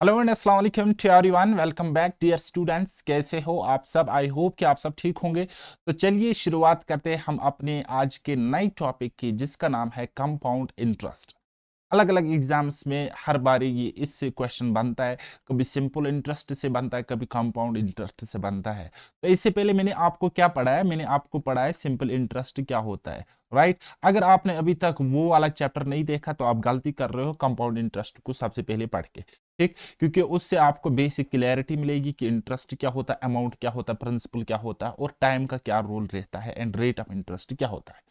Hello and अस्सलाम वालेकुम to everyone. Welcome back dear students. कैसे हो आप सब? आई होप कि आप सब ठीक होंगे। तो चलिए शुरुआत करते हैं हम अपने आज के नए टॉपिक की, जिसका नाम है कंपाउंड इंटरेस्ट। अलग अलग एग्जाम्स में हर बार ये इससे क्वेश्चन बनता है। कभी सिंपल इंटरेस्ट से बनता है, कभी कंपाउंड इंटरेस्ट से बनता है। तो इससे पहले मैंने आपको क्या पढ़ाया? मैंने आपको पढ़ाया सिंपल इंटरेस्ट क्या होता है, राइट। अगर आपने अभी तक वो वाला चैप्टर नहीं देखा तो आप गलती कर रहे हो कंपाउंड इंटरेस्ट को सबसे पहले पढ़ के, ठीक। क्योंकि उससे आपको बेसिक क्लैरिटी मिलेगी कि इंटरेस्ट क्या होता है, अमाउंट क्या होता है, प्रिंसिपल क्या होता है और टाइम का क्या रोल रहता है एंड रेट ऑफ इंटरेस्ट क्या होता है।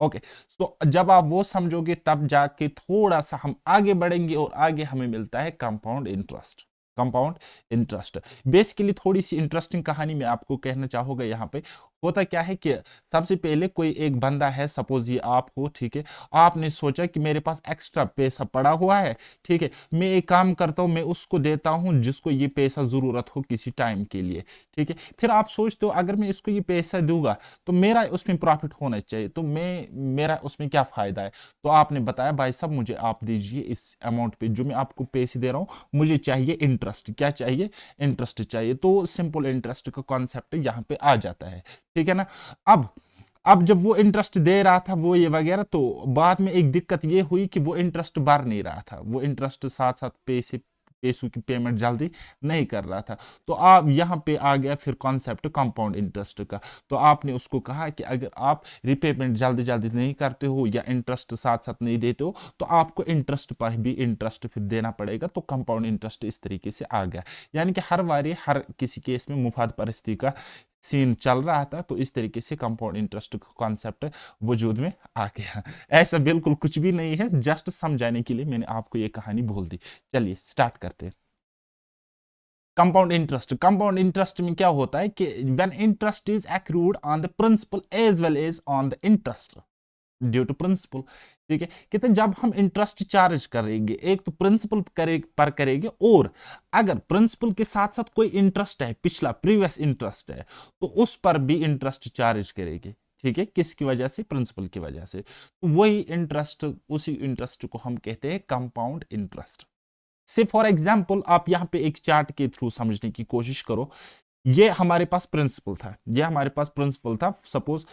ओके, तो जब आप वो समझोगे तब जाके थोड़ा सा हम आगे बढ़ेंगे और आगे हमें मिलता है compound interest. Compound interest basically थोड़ी सी इंटरेस्टिंग कहानी मैं आपको कहना चाहूंगा। यहाँ पे होता क्या है कि सबसे पहले कोई एक बंदा है, सपोज ये आप हो, ठीक है। आपने सोचा कि मेरे पास एक्स्ट्रा पैसा पड़ा हुआ है, ठीक है, मैं एक काम करता हूं, मैं उसको देता हूं जिसको ये पैसा जरूरत हो किसी टाइम के लिए, ठीक है। फिर आप सोचते हो अगर मैं इसको ये पैसा दूंगा तो मेरा उसमें प्रॉफिट होना चाहिए, तो मेरा उसमें क्या फायदा है। तो आपने बताया भाई साहब मुझे आप दीजिए इस अमाउंट पे जो मैं आपको पैसे दे रहा हूं, मुझे चाहिए इंटरेस्ट। क्या चाहिए? इंटरेस्ट चाहिए। तो सिंपल इंटरेस्ट का कॉन्सेप्ट यहाँ पे आ जाता है, ठीक है ना। अब अब जब वो इंटरेस्ट दे रहा था वो ये वगैरह, तो बाद में एक दिक्कत ये हुई कि वो इंटरेस्ट भर नहीं रहा था, वो इंटरेस्ट साथ साथ पैसों की पेमेंट जल्दी नहीं कर रहा था। तो आप यहाँ पे आ गया फिर कॉन्सेप्ट कंपाउंड इंटरेस्ट का। तो आपने उसको कहा कि अगर आप रिपेमेंट जल्दी जल्दी नहीं करते हो या इंटरेस्ट साथ साथ नहीं देते हो तो आपको इंटरेस्ट पर भी इंटरेस्ट फिर देना पड़ेगा। तो कंपाउंड इंटरेस्ट इस तरीके से आ गया। यानी कि हर बारी हर किसी केस में मुफाद परिस्थिति का सीन चल रहा था, तो इस तरीके से कंपाउंड इंटरेस्ट कॉन्सेप्ट वजूद में आ गया। ऐसा बिल्कुल कुछ भी नहीं है, जस्ट समझाने के लिए मैंने आपको ये कहानी बोल दी। चलिए स्टार्ट करते हैं। कंपाउंड इंटरेस्ट में क्या होता है कि when interest is accrued on the principal as well as on the interest due to principal, ठीक है। कहते हैं जब हम इंटरेस्ट चार्ज करेंगे, एक तो प्रिंसिपल पर करेंगे, और अगर प्रिंसिपल के साथ साथ कोई इंटरेस्ट है, पिछला प्रीवियस इंटरेस्ट है, तो उस पर भी इंटरेस्ट चार्ज करेंगे, ठीक है। किसकी वजह से? प्रिंसिपल की वजह से। तो वही इंटरेस्ट, उसी इंटरेस्ट को हम कहते हैं कंपाउंड इंटरेस्ट। से फॉर एग्जाम्पल आप यहाँ पे एक चार्ट के थ्रू समझने की कोशिश करो। ये हमारे पास प्रिंसिपल था, ये हमारे पास प्रिंसिपल था सपोज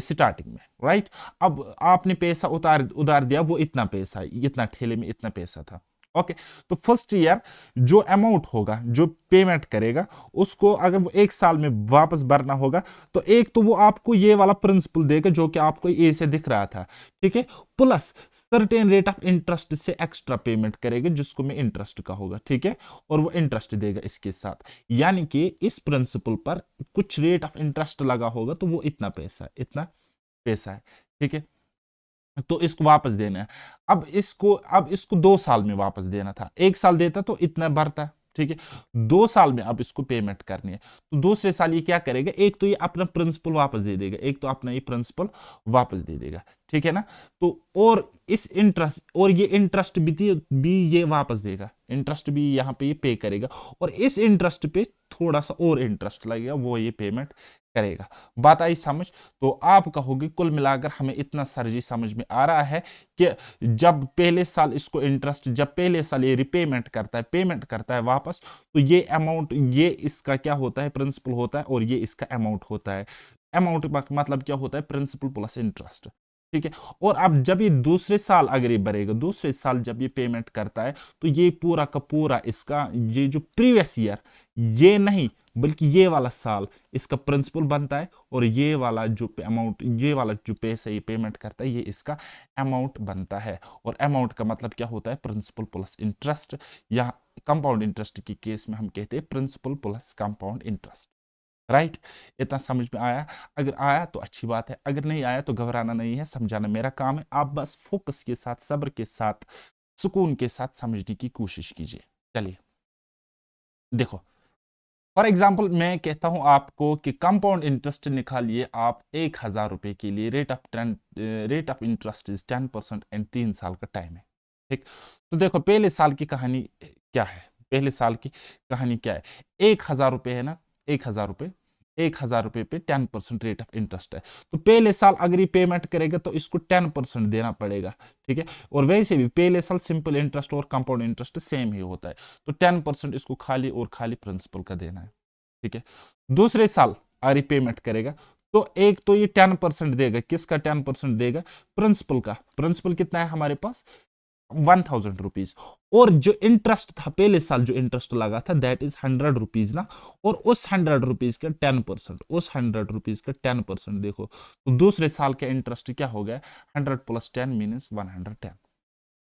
स्टार्टिंग में, राइट। अब आपने पैसा उधार दिया, वो इतना पैसा, इतना ठेले में इतना पैसा था। ओके, तो फर्स्ट ईयर जो अमाउंट होगा, जो पेमेंट करेगा, उसको अगर वो एक साल में वापस भरना होगा, तो एक तो वो आपको ये वाला प्रिंसिपल देगा जो कि आपको ए से दिख रहा था, ठीक है, plus certain rate of interest से एक्स्ट्रा पेमेंट करेगा जिसको मैं इंटरेस्ट का होगा, ठीक है, और वो इंटरेस्ट देगा इसके साथ। यानी कि इस प्रिंसिपल पर कुछ रेट ऑफ इंटरेस्ट लगा होगा, तो वो इतना पैसा है, इतना पैसा है, ठीक है। तो इसको वापस देना है। अब इसको 2 साल में वापस देना था, एक साल देता तो इतना भरता, ठीक है। 2 साल में अब इसको पेमेंट करनी है, तो दूसरे साल ये क्या करेगा? एक तो ये अपना प्रिंसिपल वापस दे देगा, एक तो अपना ये प्रिंसिपल वापस दे देगा, ठीक है ना। तो और इस इंटरेस्ट, और ये इंटरेस्ट भी ये वापस देगा, इंटरेस्ट भी यहाँ पे ये पे करेगा, और इस इंटरेस्ट पे थोड़ा सा और इंटरेस्ट लगेगा, वो ये पेमेंट करेगा। बात आई समझ? तो आप कहोगे कुल मिलाकर हमें इतना सर जी समझ में आ रहा है कि जब पहले साल इसको इंटरेस्ट, जब पहले साल ये रिपेमेंट करता है, पेमेंट करता है वापस, तो ये अमाउंट, ये इसका क्या होता है? प्रिंसिपल होता है, और ये इसका अमाउंट होता है। अमाउंट मतलब क्या होता है? प्रिंसिपल प्लस इंटरेस्ट, ठीक है। और अब जब ये दूसरे साल अगर ये भरेगा, दूसरे साल जब ये पेमेंट करता है, तो ये पूरा का पूरा इसका, ये जो प्रीवियस ईयर, ये नहीं बल्कि ये वाला साल इसका प्रिंसिपल बनता है, और ये वाला जो अमाउंट, ये वाला जो पैसा ये पेमेंट करता है, ये इसका अमाउंट बनता है। और अमाउंट का मतलब क्या होता है? प्रिंसिपल प्लस इंटरेस्ट, या कंपाउंड इंटरेस्ट के केस में हम कहते हैं principal plus compound interest, right. इतना समझ में आया? अगर आया तो अच्छी बात है, अगर नहीं आया तो घबराना नहीं है, समझाना मेरा काम है। आप बस फोकस के साथ, सब्र के साथ, सुकून के साथ समझने की कोशिश कीजिए। चलिए देखो, फॉर एग्जाम्पल मैं कहता हूं आपको कि कंपाउंड इंटरेस्ट निकालिए आप 1,000 रुपए के लिए, rate of interest is 10% and 3 साल का टाइम है, ठीक। तो देखो पहले साल की कहानी क्या है, पहले साल की कहानी क्या है? 1,000 रुपए है ना, 1,000 रुपए, 1000 रुपए पे 10% रेट ऑफ इंटरेस्ट है। तो पहले साल अगर ये पेमेंट करेगा तो इसको 10% देना पड़ेगा, ठीक है। और वैसे भी पहले साल सिंपल इंटरेस्ट और कंपाउंड इंटरेस्ट सेम ही होता है, तो 10% इसको खाली और खाली प्रिंसिपल का देना है, ठीक है। दूसरे साल अगर ये पेमेंट करेगा तो एक तो ये 10% देगा, किसका 10% देगा? प्रिंसिपल का। प्रिंसिपल कितना है हमारे पास? 1000 रुपीज। और जो इंटरेस्ट था पहले साल जो इंटरेस्ट लगा था दैट इज 100 रुपीज ना, और उस 100 रुपीज का 10%, उस 100 रुपीज का 10% देखो, तो दूसरे साल का इंटरेस्ट क्या हो गया? 100 + 10 मीन्स 110।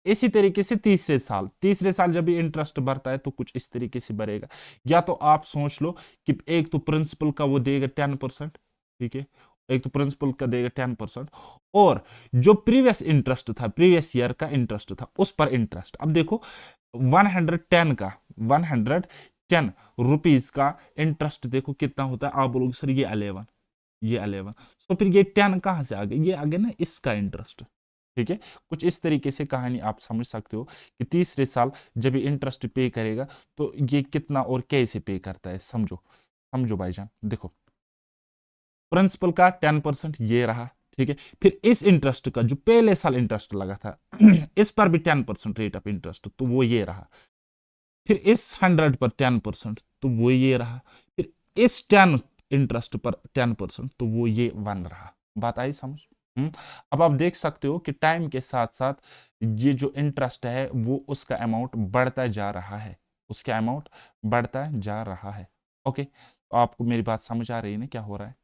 इसी तरीके से तीसरे साल जब ये इंटरेस्ट बढ़ता है तो कुछ इस तरीके से बढ़ेगा। या तो आप सोच लो कि एक तो प्रिंसिपल का वो देगा 10%, ठीक है, एक तो प्रिंसिपल का देगा 10%, और जो प्रीवियस इंटरेस्ट था, प्रीवियस ईयर का इंटरेस्ट था, उस पर इंटरेस्ट। अब देखो 110 का 110 रुपीज का इंटरेस्ट देखो कितना होता है, आप बोलोगे सर ये 11, तो फिर ये 10 कहां से आ गया? ये आ गया ना इसका इंटरेस्ट, ठीक है। कुछ इस तरीके से कहानी आप समझ सकते हो कि तीसरे साल जब ये इंटरेस्ट पे करेगा तो ये कितना और कैसे पे करता है, समझो समझो भाईजान। देखो प्रिंसिपल का 10% ये रहा, ठीक है। फिर इस इंटरेस्ट का जो पहले साल इंटरेस्ट लगा था इस पर भी 10% रेट ऑफ इंटरेस्ट, तो वो ये रहा। फिर इस 100 पर 10%, तो वो ये रहा। फिर इस 10 इंटरेस्ट पर 10%, तो वो ये 1 रहा। बात आई समझ? अब आप देख सकते हो कि टाइम के साथ साथ ये जो इंटरेस्ट है वो उसका अमाउंट बढ़ता जा रहा है, उसका अमाउंट बढ़ता जा रहा है। ओके, तो आपको मेरी बात समझ आ रही है ना क्या हो रहा है?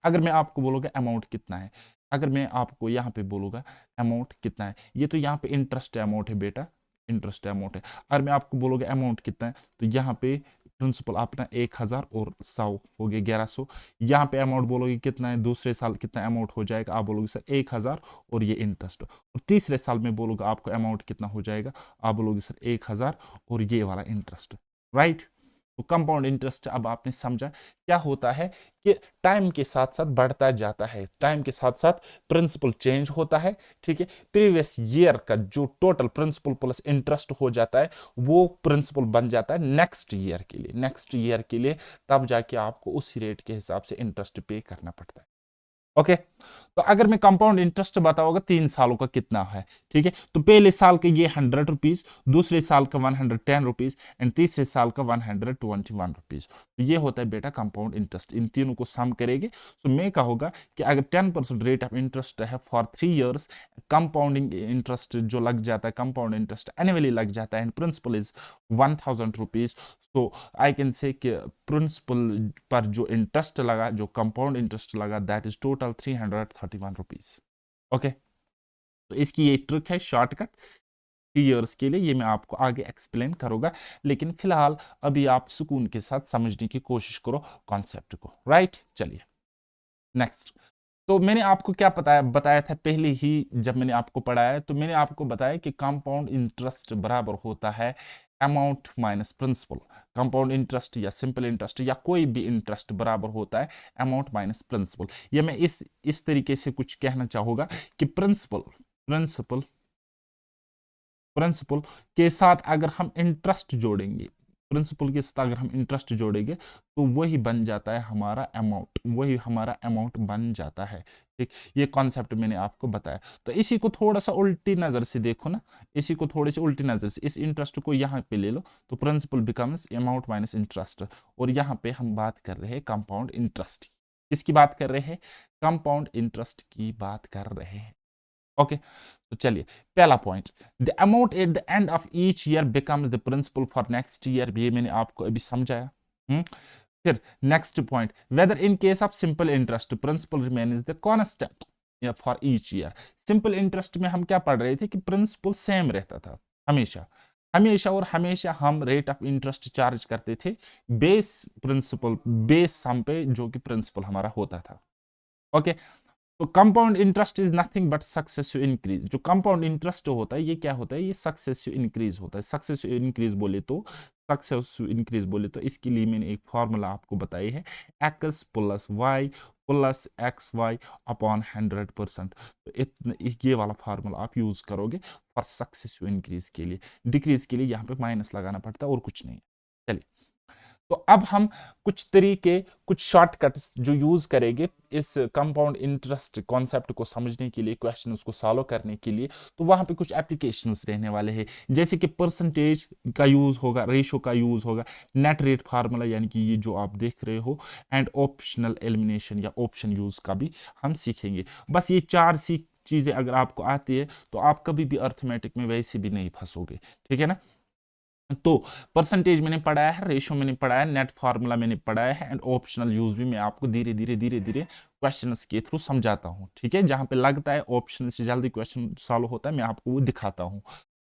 अगर मैं आपको बोलूंगा अमाउंट कितना है, अगर मैं आपको यहाँ पे बोलूंगा अमाउंट कितना है, ये तो यहाँ पे इंटरेस्ट अमाउंट है बेटा, इंटरेस्ट अमाउंट है। अगर मैं आपको बोलूंगा अमाउंट कितना है, तो यहाँ पे प्रिंसिपल अपना 1000 और 100 हो गया 1100। यहाँ पे अमाउंट बोलोगे कितना है, दूसरे साल कितना अमाउंट हो जाएगा, आप बोलोगे सर 1000 और ये इंटरेस्ट। और तीसरे साल में बोलोगे आपको अमाउंट कितना हो जाएगा, आप बोलोगे सर 1000 और ये वाला इंटरेस्ट, राइट। तो कंपाउंड इंटरेस्ट अब आपने समझा क्या होता है कि टाइम के साथ साथ बढ़ता जाता है, टाइम के साथ साथ प्रिंसिपल चेंज होता है, ठीक है। प्रीवियस ईयर का जो टोटल प्रिंसिपल प्लस इंटरेस्ट हो जाता है वो प्रिंसिपल बन जाता है नेक्स्ट ईयर के लिए, नेक्स्ट ईयर के लिए, तब जाके आपको उसी रेट के हिसाब से इंटरेस्ट पे करना पड़ता है। ओके, तो अगर मैं कंपाउंड इंटरेस्ट बताऊंगा 3 सालों का कितना है, ठीक है, तो पहले साल के ये 100 रुपीज, दूसरे साल का 110 रुपीज एंड तीसरे साल का 121 रुपीज। तो ये होता है बेटा कंपाउंड इंटरेस्ट। इन तीनों को सम करेंगे तो मैं कहूंगा कि अगर 10% रेट ऑफ इंटरेस्ट है फॉर 3 ईयर्स, कंपाउंडिंग इंटरेस्ट जो लग जाता है, कंपाउंड इंटरेस्ट एनुअली लग जाता है एंड प्रिंसिपल इज 1000 रुपीज, तो आई कैन से कि प्रिंसिपल पर जो इंटरेस्ट लगा, जो कंपाउंड इंटरेस्ट लगा, that is total 331 rupees. Okay, तो इसकी ये ट्रिक है शॉर्टकट 3 ईयर्स के लिए, ये मैं आपको आगे एक्सप्लेन करूंगा, लेकिन फिलहाल अभी आप सुकून के साथ समझने की कोशिश करो कॉन्सेप्ट को, राइट। चलिए नेक्स्ट। तो मैंने आपको क्या बताया था पहले ही जब मैंने आपको पढ़ाया, तो मैंने आपको बताया कि कंपाउंड इंटरेस्ट बराबर होता है amount minus principal. Compound interest या सिंपल इंटरेस्ट या कोई भी इंटरेस्ट बराबर होता है अमाउंट माइनस प्रिंसिपल। या मैं इस तरीके से कुछ कहना चाहूंगा कि प्रिंसिपल प्रिंसिपल के साथ अगर हम इंटरेस्ट जोड़ेंगे, प्रिंसिपल के साथ अगर हम इंटरेस्ट जोड़ेंगे तो वही बन जाता है हमारा अमाउंट, वही हमारा अमाउंट बन जाता है, ठीक। ये कॉन्सेप्ट मैंने आपको बताया। तो इसी को थोड़ा सा उल्टी नजर से देखो ना, इसी को थोड़ी सी उल्टी नजर से, इस इंटरेस्ट को यहाँ पे ले लो तो principal becomes amount minus interest, और यहाँ पे हम बात कर रहे हैं कंपाउंड इंटरेस्ट। किसकी बात कर रहे हैं? कंपाउंड इंटरेस्ट की बात कर रहे हैं। ओके, तो चलिए पहला point, the amount at the end of each year becomes the principal for next year, ये मैंने आपको अभी समझाया। फिर next point, whether in case of simple interest principal remains the constant for each year. Simple interest में हम क्या पढ़ रहे थे कि प्रिंसिपल सेम रहता था हमेशा, हमेशा और हमेशा हम रेट ऑफ इंटरेस्ट चार्ज करते थे बेस प्रिंसिपल, बेस सम पे, जो कि प्रिंसिपल हमारा होता था। ओके, तो compound interest is nothing but successive increase. जो कंपाउंड इंटरेस्ट होता है ये क्या होता है? ये सक्सेसिव इंक्रीज होता है। सक्सेसिव इंक्रीज बोले तो इसके लिए मैंने एक फॉर्मूला आपको बताई है, x plus Y plus X Y upon 100%। तो ये वाला फार्मूला आप यूज करोगे फॉर सक्सेसिव इंक्रीज के लिए। डिक्रीज के लिए यहाँ पे माइनस लगाना पड़ता है और कुछ नहीं। चलिए तो अब हम कुछ तरीके, कुछ शॉर्टकट्स जो यूज करेंगे इस कंपाउंड इंटरेस्ट कॉन्सेप्ट को समझने के लिए, क्वेश्चन को सॉल्व करने के लिए। तो वहां पे कुछ एप्लीकेशंस रहने वाले हैं, जैसे कि परसेंटेज का यूज होगा, रेशो का यूज होगा, नेट रेट फार्मूला यानी कि ये जो आप देख रहे हो, एंड ऑप्शनल एलिमिनेशन या ऑप्शन यूज का भी हम सीखेंगे। बस ये चार सी चीजें अगर आपको आती है तो आप कभी भी अर्थमेटिक में वैसे भी नहीं फंसोगे, ठीक है ना। तो परसेंटेज मैंने पढ़ाया है, रेशियो मैंने पढ़ाया है, नेट फार्मूला मैंने पढ़ाया है, एंड ऑप्शनल यूज भी मैं आपको धीरे धीरे धीरे धीरे क्वेश्चंस के थ्रू समझाता हूं, ठीक है। जहां पे लगता है ऑप्शन से जल्दी क्वेश्चन सॉल्व होता है, मैं आपको वो दिखाता हूं।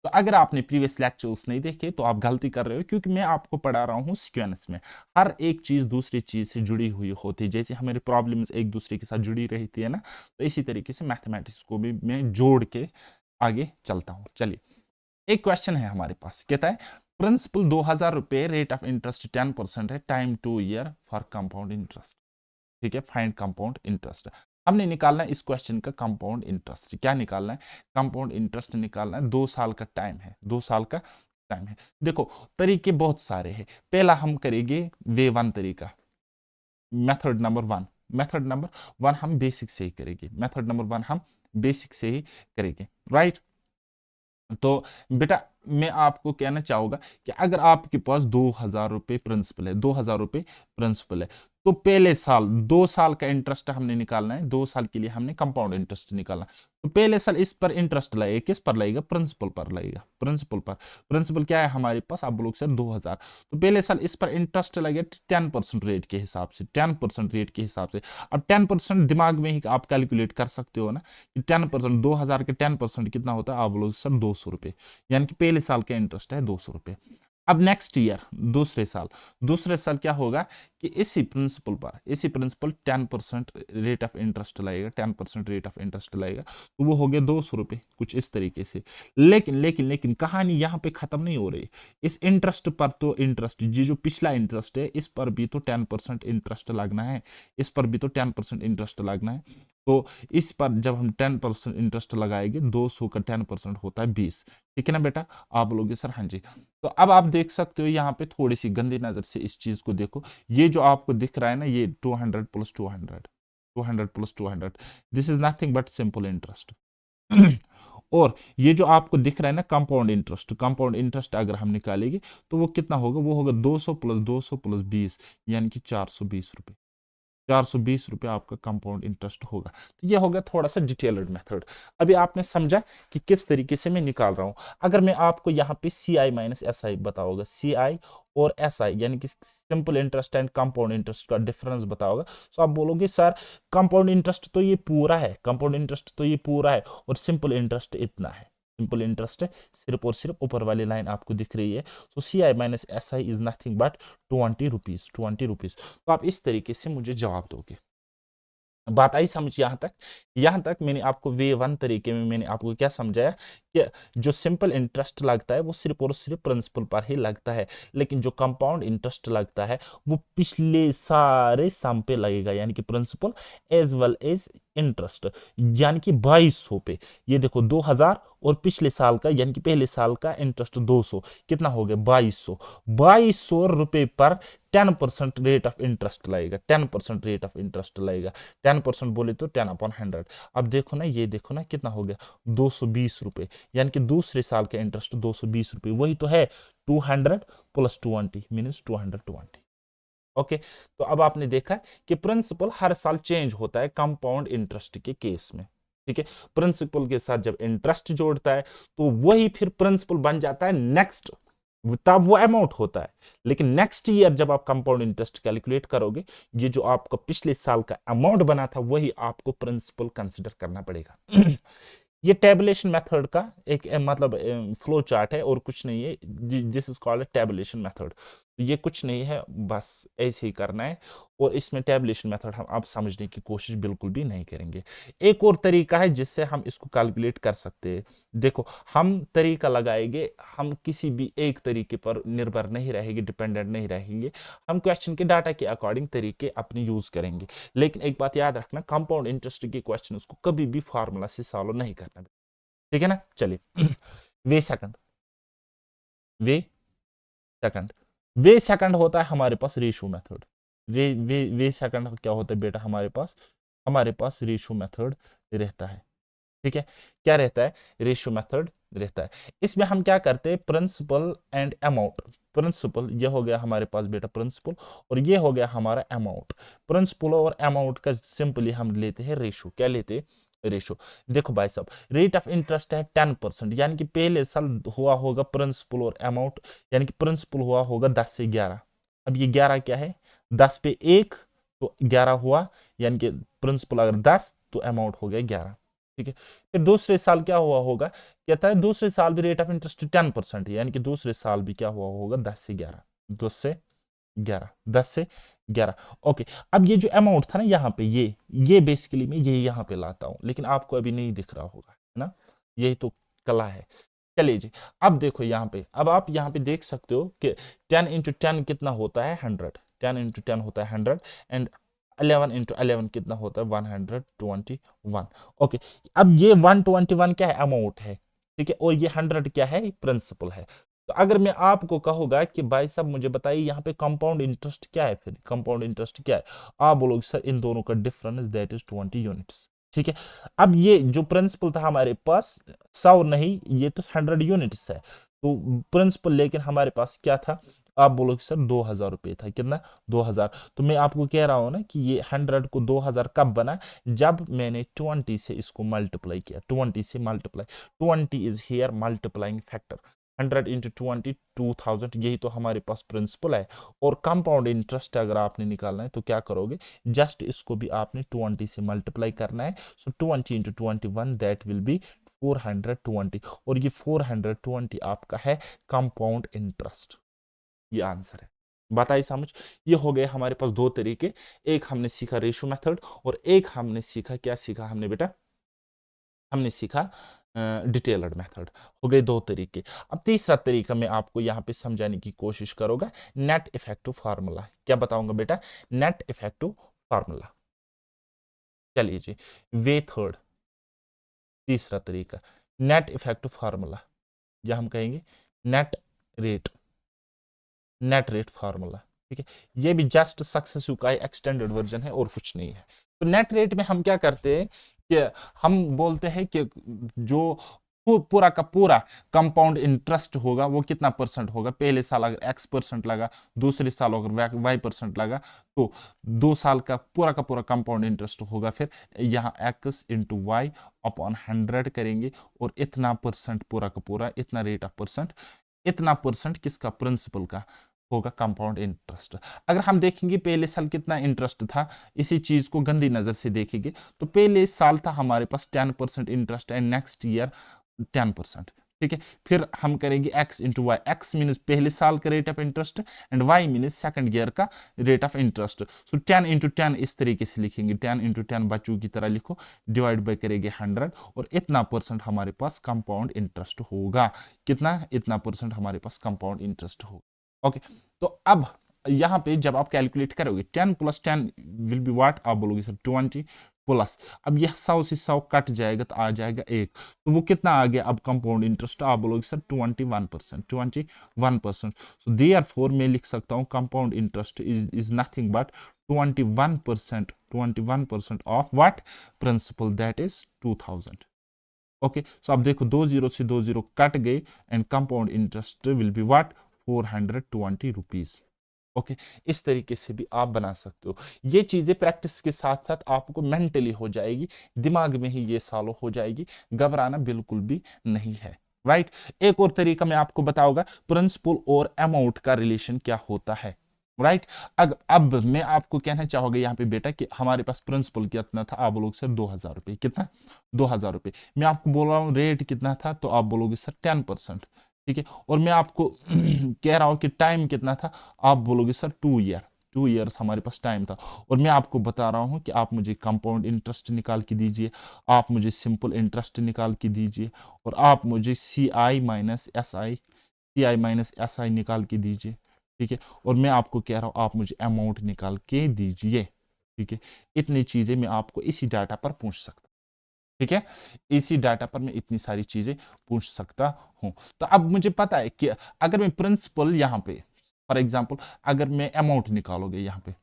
तो अगर आपने प्रीवियस लेक्चर्स नहीं देखे तो आप गलती कर रहे हो, क्योंकि मैं आपको पढ़ा रहा हूँ सीक्वेंस में। हर एक चीज दूसरी चीज से जुड़ी हुई होती है, जैसे हमारी प्रॉब्लम्स एक दूसरे के साथ जुड़ी रहती है ना, तो इसी तरीके से मैथमेटिक्स को भी मैं जोड़ के आगे चलता हूँ। चलिए, एक क्वेश्चन है हमारे पास, कहता है प्रिंसिपल 2000 रुपए, रेट ऑफ इंटरेस्ट 10% है, time 2 year for compound interest, ठीक है। Find compound interest. हमने निकालना है इस क्वेश्चन का कंपाउंड इंटरेस्ट। क्या निकालना है? कंपाउंड इंटरेस्ट निकालना है। 2 साल का टाइम है, 2 साल का टाइम है। देखो, तरीके बहुत सारे हैं। पहला हम करेंगे वे वन तरीका, method number one. Method number one हम बेसिक से ही करेंगे, मेथड नंबर वन हम बेसिक से ही करेंगे, राइट। तो बेटा मैं आपको कहना चाहूंगा कि अगर आपके पास 2000 रुपये प्रिंसिपल है, 2000 रुपये प्रिंसिपल है, तो पहले साल 2 साल का इंटरेस्ट हमने निकालना है, 2 साल के लिए हमने कंपाउंड इंटरेस्ट निकालना है। तो पहले साल इस पर इंटरेस्ट लगेगा, किस पर लगेगा? प्रिंसिपल पर लगेगा, प्रिंसिपल पर। प्रिंसिपल क्या है हमारे पास? आप बोलोगे सर 2000, तो पहले साल इस पर इंटरेस्ट लगेगा 10% रेट के हिसाब से, 10% रेट के हिसाब से। अब 10% दिमाग में ही आप कैलकुलेट कर सकते हो ना कि 10%, 2000 के 10% कितना होता है? आप बोलोगे सर 200 रुपये, यानी कि पहले साल का इंटरेस्ट है 200 रुपये। अब नेक्स्ट ईयर, दूसरे साल क्या होगा कि इसी प्रिंसिपल पर, इसी प्रिंसिपल 10% रेट ऑफ इंटरेस्ट लगेगा, 10% रेट ऑफ इंटरेस्ट लगेगा, तो वो हो गया 200 रुपये, कुछ इस तरीके से। लेकिन कहानी यहाँ पे खत्म नहीं हो रही। इस इंटरेस्ट पर तो इंटरेस्ट, ये जो पिछला इंटरेस्ट है इस पर भी तो 10% इंटरेस्ट लगना है, इस पर भी तो 10% इंटरेस्ट लगना है। तो इस पर जब हम 10% इंटरेस्ट लगाएंगे, 200 का 10% होता है 20, ठीक है ना बेटा? आप बोलोगे सर हाँ जी। तो अब आप देख सकते हो यहाँ पे थोड़ी सी गंदी नजर से इस चीज को देखो। ये जो आपको दिख रहा है ना, ये 200 plus 200, 200 plus 200, this is nothing but simple interest. और ये जो आपको दिख रहा है ना कंपाउंड इंटरेस्ट, कंपाउंड इंटरेस्ट अगर हम निकालेंगे तो वो कितना होगा? वो होगा 200 प्लस 200 प्लस 20, यानी कि 420 रुपए। 420 रुपये आपका कंपाउंड इंटरेस्ट होगा। तो ये होगा थोड़ा सा डिटेल्ड मेथड। अभी आपने समझा कि किस तरीके से मैं निकाल रहा हूं। अगर मैं आपको यहाँ पे सी आई माइनस एस आई बताऊंगा, सी आई और एस आई यानी कि simple interest and compound interest का डिफरेंस बताओगे, तो आप बोलोगे सर कंपाउंड इंटरेस्ट तो ये पूरा है, कंपाउंड इंटरेस्ट तो ये पूरा है, और सिंपल इंटरेस्ट इतना है। सिंपल इंटरेस्ट है सिर्फ और सिर्फ ऊपर वाली लाइन आपको दिख रही है। So C I minus S I is nothing but 20 rupees, 20 rupees. तो आप इस तरीके से मुझे जवाब दोगे। बात आई समझ? यहां तक मैंने आपको वे वन तरीके में मैंने आपको क्या समझाया कि जो सिंपल इंटरेस्ट लगता है वो सिर्फ और सिर्फ प्रिंसिपल पर ही लगता है, लेकिन जो कंपाउंड इंटरेस्ट लगता है वो पिछले सारे सम पे लगेगा, यानी कि principal as well as interest, यानी कि 2200 पे। ये देखो 2000 और पिछले साल का यानी कि पहले साल का इंटरेस्ट 200, कितना हो गया? 2200। 2200 रुपए पर 10% रेट ऑफ इंटरेस्ट लगेगा, 10% रेट ऑफ इंटरेस्ट लगेगा। 10% बोले तो 10/100। अब देखो ना, ये देखो ना कितना हो गया? 220 रुपए, यानी कि दूसरे साल का इंटरेस्ट 220 रुपए, वही तो है 200 प्लस 20 मीन्स 220। ओके, तो अब आपने देखा कि प्रिंसिपल हर साल चेंज होता है कंपाउंड इंटरेस्ट के केस में, ठीक है। प्रिंसिपल के साथ जब इंटरेस्ट जोड़ता है तो वही फिर प्रिंसिपल बन जाता है नेक्स्ट, तब वो अमाउंट होता है। लेकिन नेक्स्ट ईयर जब आप कंपाउंड इंटरेस्ट कैलकुलेट करोगे, ये जो आपका पिछले साल का अमाउंट बना था वही आपको प्रिंसिपल कंसिडर करना पड़ेगा। ये टेबुलेशन मेथड का एक मतलब फ्लो चार्ट है और कुछ नहीं है, this is called tabulation method. ये कुछ नहीं है, बस ऐसे ही करना है। और इसमें टेबुलेशन मेथड हम आप समझने की कोशिश बिल्कुल भी नहीं करेंगे। एक और तरीका है जिससे हम इसको कैलकुलेट कर सकते हैं। देखो, हम तरीका लगाएंगे, हम किसी भी एक तरीके पर निर्भर नहीं रहेंगे, डिपेंडेंट नहीं रहेंगे। हम क्वेश्चन के डाटा के अकॉर्डिंग तरीके अपने यूज करेंगे। लेकिन एक बात याद रखना, कंपाउंड इंटरेस्ट के क्वेश्चन को कभी भी फार्मूला से सॉल्व नहीं करना, ठीक है ना? चलिए, वे सेकंड, वे सेकंड वे सेकंड होता है हमारे पास रेशो मेथड। वे सेकंड क्या होता है बेटा हमारे पास रेशो मेथड रहता है। ठीक है, क्या रहता है? रेशो मेथड रहता है। इसमें हम क्या करते हैं, प्रिंसिपल एंड अमाउंट। प्रिंसिपल ये हो गया हमारे पास बेटा प्रिंसिपल, और ये हो गया हमारा अमाउंट। प्रिंसिपल और अमाउंट का सिंपली हम लेते हैं रेशो। क्या लेते हैं? रेशो। देखो भाई साहब, रेट ऑफ इंटरेस्ट है 10%, यानी कि पहले साल हुआ होगा प्रिंसिपल और अमाउंट, यानी कि प्रिंसिपल हुआ होगा 10 से 11। अब ये 11 क्या है? 10 पे 1 तो 11 हुआ, यानी कि प्रिंसिपल अगर 10 तो अमाउंट हो गया 11। ठीक है, फिर दूसरे साल क्या हुआ होगा? कहता है दूसरे साल भी रेट ऑफ इंटरेस्ट 10% है, यानी कि दूसरे साल भी क्या हुआ होगा? 10 से 11, 10 से 11, 10 से 11। ओके, अब ये जो अमाउंट था ना यहाँ पे, ये बेसिकली मैं ये यहाँ पे लाता हूँ, लेकिन आपको अभी नहीं दिख रहा होगा, है ना? यही तो कला है। चलिए जी, अब देखो यहाँ पे, अब आप यहाँ पे देख सकते हो कि 10 इंटू 10 कितना होता है? 100। 10 इंटू 10 होता है 100, एंड 11 इंटू 11 कितना होता है? 121। ओके, अब ये 121 क्या है? अमाउंट है। ठीक है, और ये 100 क्या है? प्रिंसिपल है। तो अगर मैं आपको कहूंगा कि भाई साहब मुझे बताइए यहाँ पे कंपाउंड इंटरेस्ट क्या है, फिर कंपाउंड इंटरेस्ट क्या है, आप बोलोगे सर इन दोनों का डिफरेंस दैट इज 20 यूनिट्स। ठीक है, अब ये जो प्रिंसिपल था हमारे पास 100 नहीं, ये तो 100 यूनिट्स है, तो प्रिंसिपल लेकिन हमारे पास क्या था? आप बोलोगे सर 2000 रुपये था। कितना? 2000। तो मैं आपको कह रहा हूं ना कि ये 100 को 2000 कब बना? जब मैंने 20 से इसको मल्टीप्लाई किया, 20 से multiply. 20 is here multiplying factor. 100 into 20 2000, यही तो हमारे पास प्रिंसिपल है। और कंपाउंड इंटरेस्ट अगर आपने निकालना है तो क्या करोगे? जस्ट इसको भी आपने 20 से मल्टीप्लाई करना है। सो 20 इंटू 21 दैट विल बी 420, और ये 420 आपका है कंपाउंड इंटरेस्ट। ये आंसर है। बताइए समझ? ये हो गए हमारे पास दो तरीके, एक हमने सीखा रेशो मेथड, और एक हमने सीखा, क्या सीखा हमने बेटा? हमने सीखा डिटेल्ड मेथड। हो गए दो तरीके। अब तीसरा तरीका मैं आपको यहाँ पे समझाने की कोशिश करूंगा, नेट इफेक्टिव फार्मूला। क्या बताऊंगा बेटा? Net effective formula. चलिए जी, वे थर्ड, तीसरा तरीका नेट इफेक्टिव फार्मूला, या हम कहेंगे net rate, net rate formula. ठीक है, ये भी जस्ट सक्सेसिव का एक्सटेंडेड वर्जन है और कुछ नहीं है। तो नेट रेट में हम क्या करते हैं कि हम बोलते हैं कि जो पूरा का पूरा कंपाउंड इंटरेस्ट होगा वो कितना परसेंट होगा। पहले साल अगर x% लगा, दूसरे साल अगर y% लगा, तो 2 साल का पूरा कंपाउंड इंटरेस्ट होगा। फिर यहाँ x इंटू वाई अपॉन 100 करेंगे, और इतना परसेंट पूरा का पूरा, इतना रेट ऑफ परसेंट, इतना परसेंट किसका? प्रिंसिपल का होगा कंपाउंड इंटरेस्ट। अगर हम देखेंगे पहले साल कितना इंटरेस्ट था, इसी चीज को गंदी नजर से देखेंगे तो पहले साल था हमारे पास 10% इंटरेस्ट, एंड नेक्स्ट ईयर 10%। ठीक है, फिर हम करेंगे x into y. X mean पहले साल का rate of interest, and y mean second year का rate of interest. So 10 into 10 इस तरीके से लिखेंगे, 10 इंटू 10 बच्चों की तरह लिखो, डिवाइड बाय करेंगे 100, और इतना परसेंट हमारे पास कंपाउंड इंटरेस्ट होगा। कितना? इतना परसेंट हमारे पास कंपाउंड इंटरेस्ट होगा। ओके, तो अब यहाँ पे जब आप कैलकुलेट करोगे 10 प्लस 10 विल बी व्हाट? आप बोलोगे सर 20 प्लस, अब यह 100 से 100 कट जाएगा तो आ जाएगा 1, तो वो कितना आ गया अब कंपाउंड इंटरेस्ट? आप बोलोगे सर 21%, 21%। सो देयरफॉर मैं लिख सकता हूँ compound interest is nothing but 21%, 21% of what? Principal, that is 2000। Okay, so अब देखो 20 से 20 कट गए, and compound interest will be what? 420 rupees. Okay, इस तरीके से भी आप बना सकते हो। ये चीजें प्रैक्टिस के साथ साथ आपको मेंटली हो जाएगी, दिमाग में ही ये सॉल्व हो जाएगी, घबराना बिल्कुल भी नहीं है। राइट, एक और तरीका मैं आपको बताऊंगा, प्रिंसिपल और अमाउंट का रिलेशन क्या होता है। राइट, अब मैं आपको कहना चाहूंगा यहाँ पे बेटा कि हमारे पास प्रिंसिपल कितना था? आप बोलोगे सर 2000 रुपये। कितना? 2000 रुपये। मैं आपको बोल रहा हूँ रेट कितना था, तो आप बोलोगे सर 10%। ठीक है, और मैं आपको कह रहा हूं कि टाइम कितना था, आप बोलोगे सर 2 ईयर, 2 ईयर्स हमारे पास टाइम था। और मैं आपको बता रहा हूं कि आप मुझे कंपाउंड इंटरेस्ट निकाल के दीजिए, आप मुझे सिंपल इंटरेस्ट निकाल के दीजिए, और आप मुझे CI-SI निकाल के दीजिए। ठीक है, और मैं आपको कह रहा हूं आप मुझे अमाउंट निकाल के दीजिए। ठीक है, इतनी चीजें मैं आपको इसी डाटा पर पूछ सकता। ठीक है, इसी डाटा पर मैं इतनी सारी चीजें पूछ सकता हूं। तो अब मुझे पता है कि अगर मैं प्रिंसिपल यहाँ पे फॉर एग्जाम्पल अगर मैं अमाउंट निकालोगे यहाँ पे,